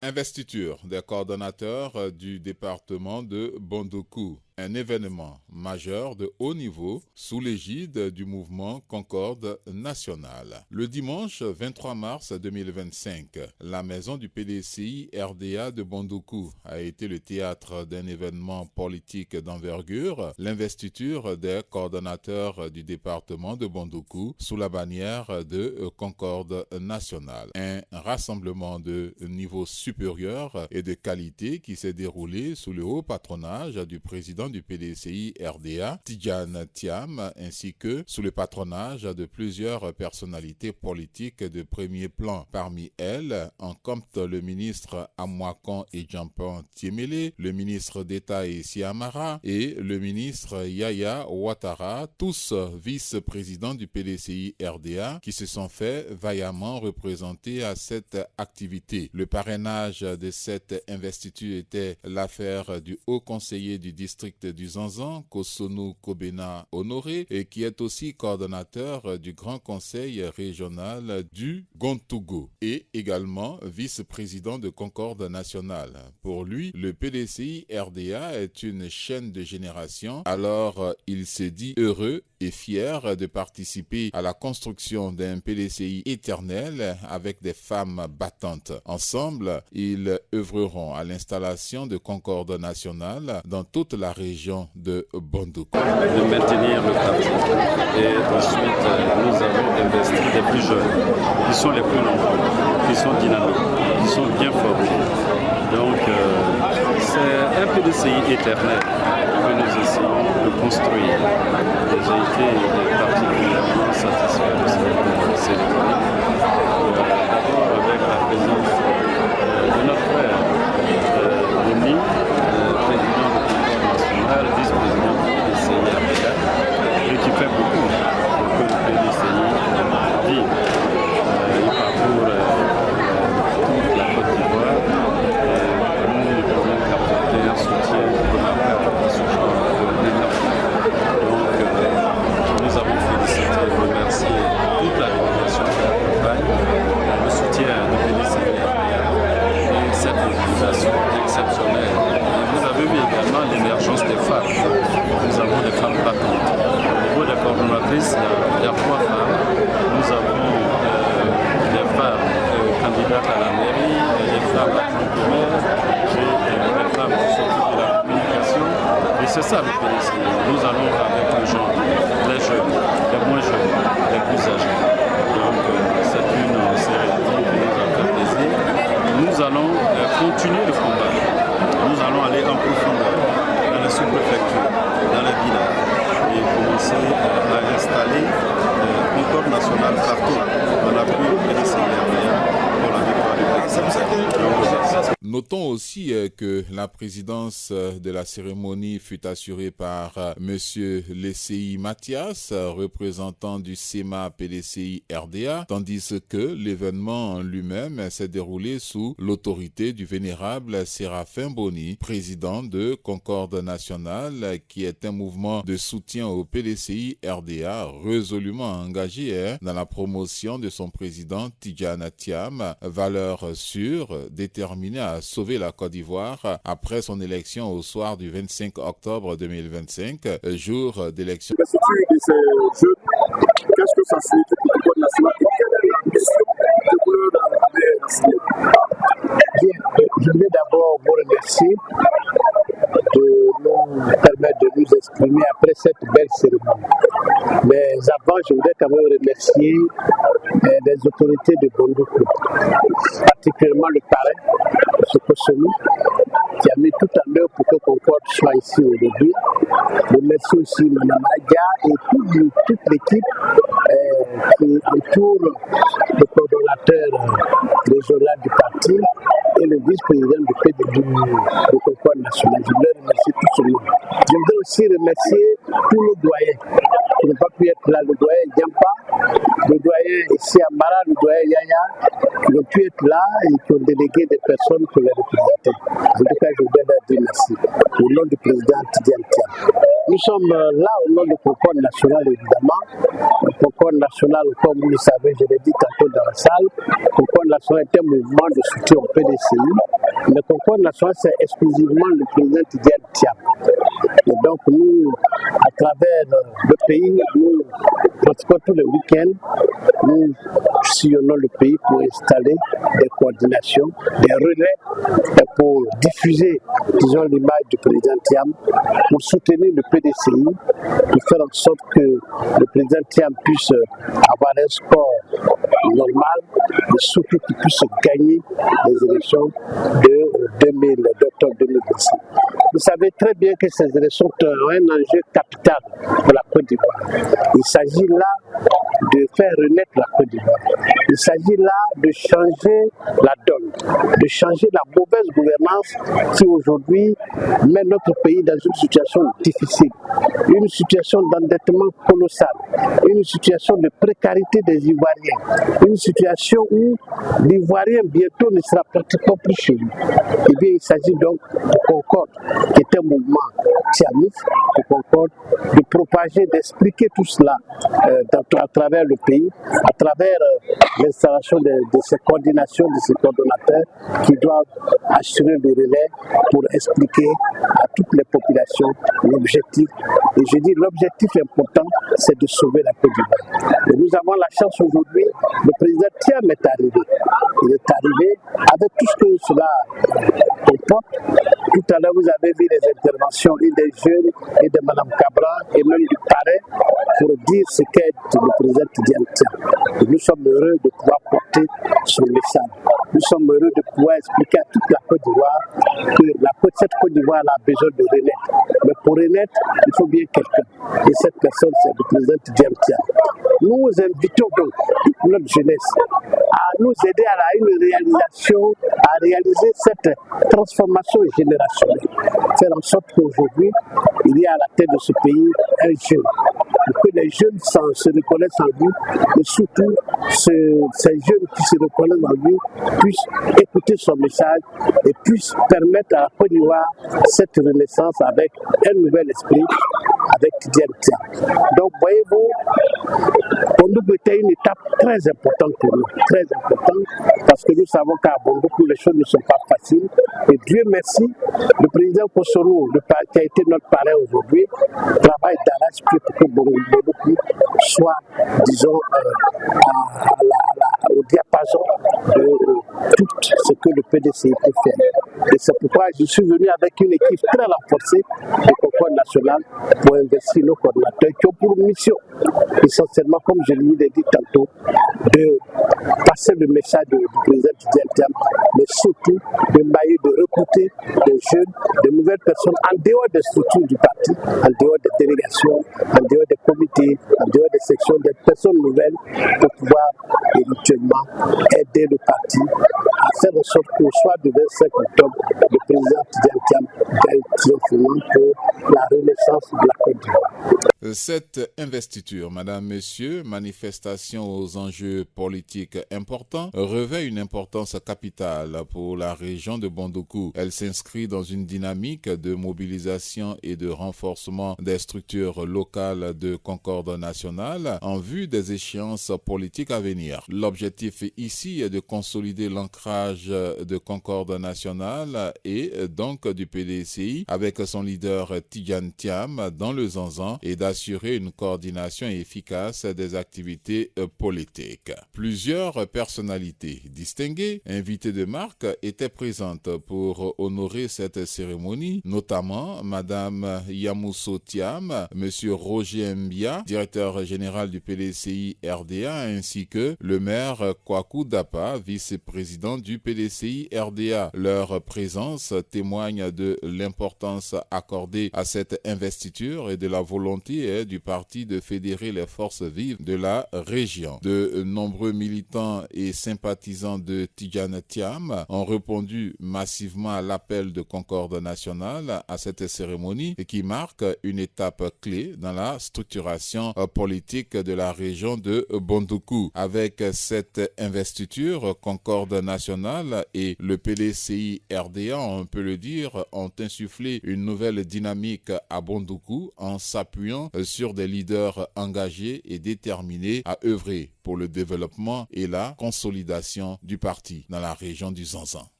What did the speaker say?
Investiture des coordonnateurs du département de Bondoukou. Un événement majeur de haut niveau sous l'égide du mouvement Concorde nationale. Le dimanche 23 mars 2025, la maison du PDCI RDA de Bondoukou a été le théâtre d'un événement politique d'envergure, l'investiture des coordonnateurs du département de Bondoukou sous la bannière de Concorde nationale. Un rassemblement de niveau supérieur et de qualité qui s'est déroulé sous le haut patronage du président du PDCI RDA, Tidjane Thiam, ainsi que sous le patronage de plusieurs personnalités politiques de premier plan. Parmi elles, en compte le ministre Amwakan Ejampan Tiemele, le ministre d'État Essi Amara et le ministre Yaya Ouattara, tous vice-présidents du PDCI RDA, qui se sont fait vaillamment représenter à cette activité. Le parrainage de cette investiture était l'affaire du haut conseiller du district du Zanzan, Kosonu Kobena Honoré, et qui est aussi coordonnateur du Grand Conseil régional du Gontougou et également vice-président de Concorde nationale. Pour lui, le PDCI RDA est une chaîne de génération, alors il se dit heureux et fier de participer à la construction d'un PDCI éternel avec des femmes battantes. Ensemble, ils œuvreront à l'installation de Concorde nationale dans toute la région de Bondoukou. De maintenir le parti. Et ensuite, nous avons investi les plus jeunes, qui sont les plus nombreux, qui sont dynamiques, qui sont bien formés. Donc, c'est un PDCI éternel que nous essayons de construire. J'ai été particulièrement satisfait de cette cérémonie. D'abord avec la présence de notre frère, Denis, président de national, vice-président du PDCI RDA, et qui fait beaucoup pour que le PDCI vive. Il parcourt toute la Côte d'Ivoire et nous pouvons apporter un soutien remarquable à ce genre d'établissement. Donc nous avons félicité et remercié toute la délégation qui accompagne le soutien du PDCI RDA et cette mobilisation exceptionnelle. Vous avez vu également l'émergence des femmes. Nous avons des femmes battantes. Au niveau des coordonnatrices, il y a 3 femmes. Nous avons des femmes candidates à la mairie, des femmes adjointes au maire, des femmes qui s'occupent de la communication. Et c'est ça le PDCI. Nous allons avec les gens, les jeunes, les moins jeunes, les plus âgés. Donc c'est une cérémonie qui nous a fait plaisir. Nous allons continuer le combat. Nous allons aller en profondeur dans les sous-préfectures, dans les villages et commencer à installer Concorde nationale partout en appui au PDCI pour la victoire du PDCI. Notons aussi que la présidence de la cérémonie fut assurée par Monsieur Lesseyi Mathias, représentant du SEMA PDCI RDA, tandis que l'événement lui-même s'est déroulé sous l'autorité du vénérable Séraphin Boni, président de Concorde nationale, qui est un mouvement de soutien au PDCI RDA résolument engagé dans la promotion de son président Tidjane Thiam, valeur sûre, déterminé à sauver la Côte d'Ivoire après son élection au soir du 25 octobre 2025, jour d'élection. L'investiture de ces jeux, qu'est-ce que ça signifie pour le Concorde national et quelle est l'ambition que vous leur avez assignée? Bien, je voulais d'abord vous remercier de nous permettre de nous exprimer après cette belle cérémonie. Mais avant, je voudrais quand même remercier les autorités de Bondoukou, particulièrement le parrain, M. Kosonu, qui a mis tout en œuvre pour que Concorde soit ici aujourd'hui. Je remercie aussi Mme Adia et toute l'équipe qui entoure le coordonnateur régional du parti et le vice-président du PDG de Concorde nationale. Je voudrais remercier tout ce monde. Je voudrais aussi remercier tous nos doyens qui n'ont pas pu être là, le doyen Diampa, le doyen ici à Mara, le doyen Yaya, qui n'ont pu être là et qui ont délégué des personnes pour les représenter. En tout cas, je voudrais leur dire merci. Au nom du président Tidjane Thiam. Nous sommes là au nom du Concorde national, évidemment. Le Concorde national, comme vous le savez, je l'ai dit tantôt dans la salle, le Concorde national est un mouvement de soutien au PDCI. Le Concorde national, c'est exclusivement le président Tidjane Thiam. Et donc, nous, à travers le pays, nous pratiquons tous les week-ends, nous sillonnons le pays pour installer des coordinations, des relais pour diffuser, disons, l'image du président Thiam, pour soutenir le PDCI, pour faire en sorte que le président Thiam puisse avoir un score normal et surtout qu'il puisse gagner les élections d'octobre 2026. Vous savez très bien que ces élections ont un enjeu capital pour la Côte d'Ivoire. Il s'agit là de faire renaître la Côte d'Ivoire. Il s'agit là de changer la donne, de changer la mauvaise gouvernance qui aujourd'hui met notre pays dans une situation difficile, une situation d'endettement colossal, une situation de précarité des Ivoiriens, une situation où l'Ivoirien bientôt ne sera pratiquement plus chez lui. Eh bien, il s'agit donc de Concorde, qui est un mouvement thiamiste, de Concorde, de propager, d'expliquer tout cela à travers le pays, à travers l'installation de ces coordinations, de ces coordonnateurs qui doivent assurer le relais pour expliquer à toutes les populations l'objectif. Et je dis l'objectif important, c'est de sauver la Côte d'Ivoire. Et nous avons la chance aujourd'hui, le président Thiam est arrivé. Il est arrivé avec tout ce que cela comporte. Tout à l'heure, vous avez vu les interventions des jeunes et de Mme Cabra et même du parrain pour dire ce qu'est le président Tidjane Thiam. Et nous sommes heureux de pouvoir porter son message. Nous sommes heureux de pouvoir expliquer à toute la Côte d'Ivoire que cette Côte d'Ivoire a besoin de renaître. Mais pour renaître, il faut bien quelqu'un. Et cette personne, c'est le président Tidjane Thiam. Nous invitons donc notre jeunesse à nous aider à une réalisation, à réaliser cette transformation générationnelle. Faire en sorte qu'aujourd'hui, il y a à la tête de ce pays un jeune. Pour que les jeunes se reconnaissent en lui et surtout ces jeunes qui se reconnaissent en lui puissent écouter son message et puissent permettre à la Côte d'Ivoire cette renaissance avec un nouvel esprit, avec Tidjane Thiam. Donc voyez-vous, Bondoukou était une étape très importante pour nous, très importante, parce que nous savons qu'à Bondoukou les choses ne sont pas faciles. Et Dieu merci, le président Kossoro, qui a été notre parrain aujourd'hui, travaille d'arrache-pied pour que Bondoukou soit, disons, au diapason de tout ce que le PDCI peut faire. Et c'est pourquoi je suis venu avec une équipe très renforcée du Concorde national pour investir nos coordinateurs qui ont pour mission, essentiellement, comme je l'ai dit tantôt, de passer le message du président Tidjane Thiam, mais surtout de mailler, de recruter des jeunes, de nouvelles personnes en dehors des structures du parti, en dehors des délégations, en dehors des comités, en dehors des sections, des personnes nouvelles pour pouvoir éventuellement aider le parti à faire en sorte qu'au soir du 25 octobre, le président Tidjane Thiam gagne triomphalement pour la renaissance de la Côte d'Ivoire. Cette investiture, Madame, Messieurs, manifestation aux enjeux politiques importants, revêt une importance capitale pour la région de Bondoukou. Elle s'inscrit dans une dynamique de mobilisation et de renforcement des structures locales de Concorde nationale en vue des échéances politiques à venir. L'objectif ici est de consolider l'ancrage de Concorde nationale et donc du PDCI avec son leader Tidjane Thiam dans le Zanzan et d'assurer une coordination efficace des activités politiques. Plusieurs personnalités distinguées, invitées de marque, étaient présentes pour honorer cette cérémonie, notamment Madame Yamousso Thiam, Monsieur Roger Mbia, directeur général du PDCI RDA, ainsi que le maire Kwaku Dapa, vice-président du PDCI RDA. Leur présence témoigne de l'importance accordée à cette investiture et de la volonté du parti de fédérer les forces vives de la région. De nombreux militants et sympathisants de Tidjane Thiam ont répondu massivement également l'appel de Concorde nationale à cette cérémonie qui marque une étape clé dans la structuration politique de la région de Bondoukou. Avec cette investiture, Concorde nationale et le PDCI RDA, on peut le dire, ont insufflé une nouvelle dynamique à Bondoukou en s'appuyant sur des leaders engagés et déterminés à œuvrer pour le développement et la consolidation du parti dans la région du Zanzan.